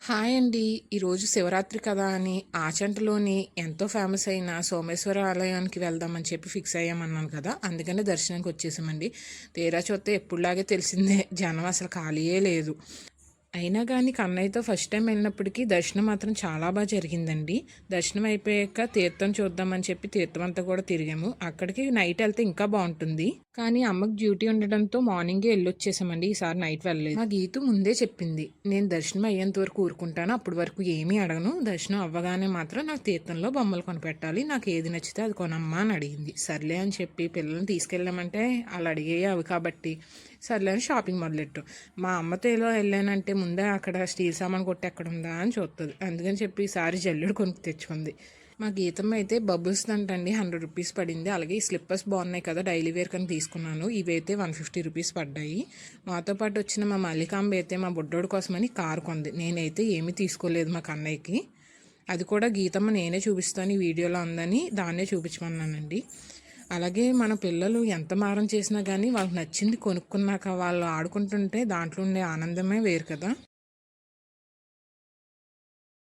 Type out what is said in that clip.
Hi అండి. ఈరోజు శివరాత్రి కదా అని ఆచంటలోని ఎంతో ఫేమస్ అయిన సోమేశ్వర ఆలయానికి వెళ్దామని చెప్పి ఫిక్స్ అయ్యామన్నాను కదా! అందుకనే దర్శనానికి వచ్చేసామండి. తీరా చూస్తే ఎప్పుడులాగే తెలిసిందే జనం అసలు ఖాళీయే లేదు. అయినా కానీ కన్నయ్యతో ఫస్ట్ టైం వెళ్ళినప్పటికీ దర్శనం మాత్రం చాలా బాగా జరిగిందండి. దర్శనం అయిపోయాక తీర్థం చూద్దామని చెప్పి తీర్థం అంతా కూడా తిరిగాము. అక్కడికి నైట్ వెళ్తే ఇంకా బాగుంటుంది. కానీ అమ్మకి డ్యూటీ ఉండడంతో మార్నింగే వెళ్ళొచ్చేసామండి. ఈసారి నైట్ వెళ్ళలేదు. మా గీతు ముందే చెప్పింది, నేను దర్శనం అయ్యేంత వరకు ఊరుకుంటాను, అప్పటి వరకు ఏమీ అడగను, దర్శనం అవ్వగానే మాత్రం నాకు తీర్థంలో బొమ్మలు కొనిపెట్టాలి, నాకు ఏది నచ్చితే అది కొనమ్మా అని అడిగింది. సర్లే అని చెప్పి పిల్లల్ని తీసుకెళ్ళామంటే వాళ్ళు అడిగేవి అవి కాబట్టి సర్లే అని షాపింగ్ మొదలెట్టాం. మా అమ్మతో ఎలా వెళ్ళానంటే ముందే అక్కడ స్టీల్ సామాన్ కొట్టి ఎక్కడ ఉందా అని చూస్తుంది. అందుకని చెప్పి ఈసారి జల్లెడు కొనుక్కు తెచ్చుకుంది. మా గీతమ్మ అయితే బబుల్స్ అంటండి 100 రూపీస్ పడింది. అలాగే ఈ స్లిప్పర్స్ బాగున్నాయి కదా, డైలీ వేర్ కని తీసుకున్నాను. ఇవైతే 150 రూపీస్ పడ్డాయి. మాతో పాటు వచ్చిన మా మల్లికాంబ అయితే మా బుడ్డోడి కోసమని కారు కొంది. నేనైతే ఏమీ తీసుకోలేదు మా కన్నయ్యకి. అది కూడా గీతమ్మ నేనే చూపిస్తాను ఈ వీడియోలో ఉందని దాన్నే చూపించమన్నానండి. అలాగే మన పిల్లలు ఎంత మారం చేసినా కానీ వాళ్ళకి నచ్చింది కొనుక్కున్నాక వాళ్ళు ఆడుకుంటుంటే దాంట్లో ఉండే ఆనందమే వేరు కదా.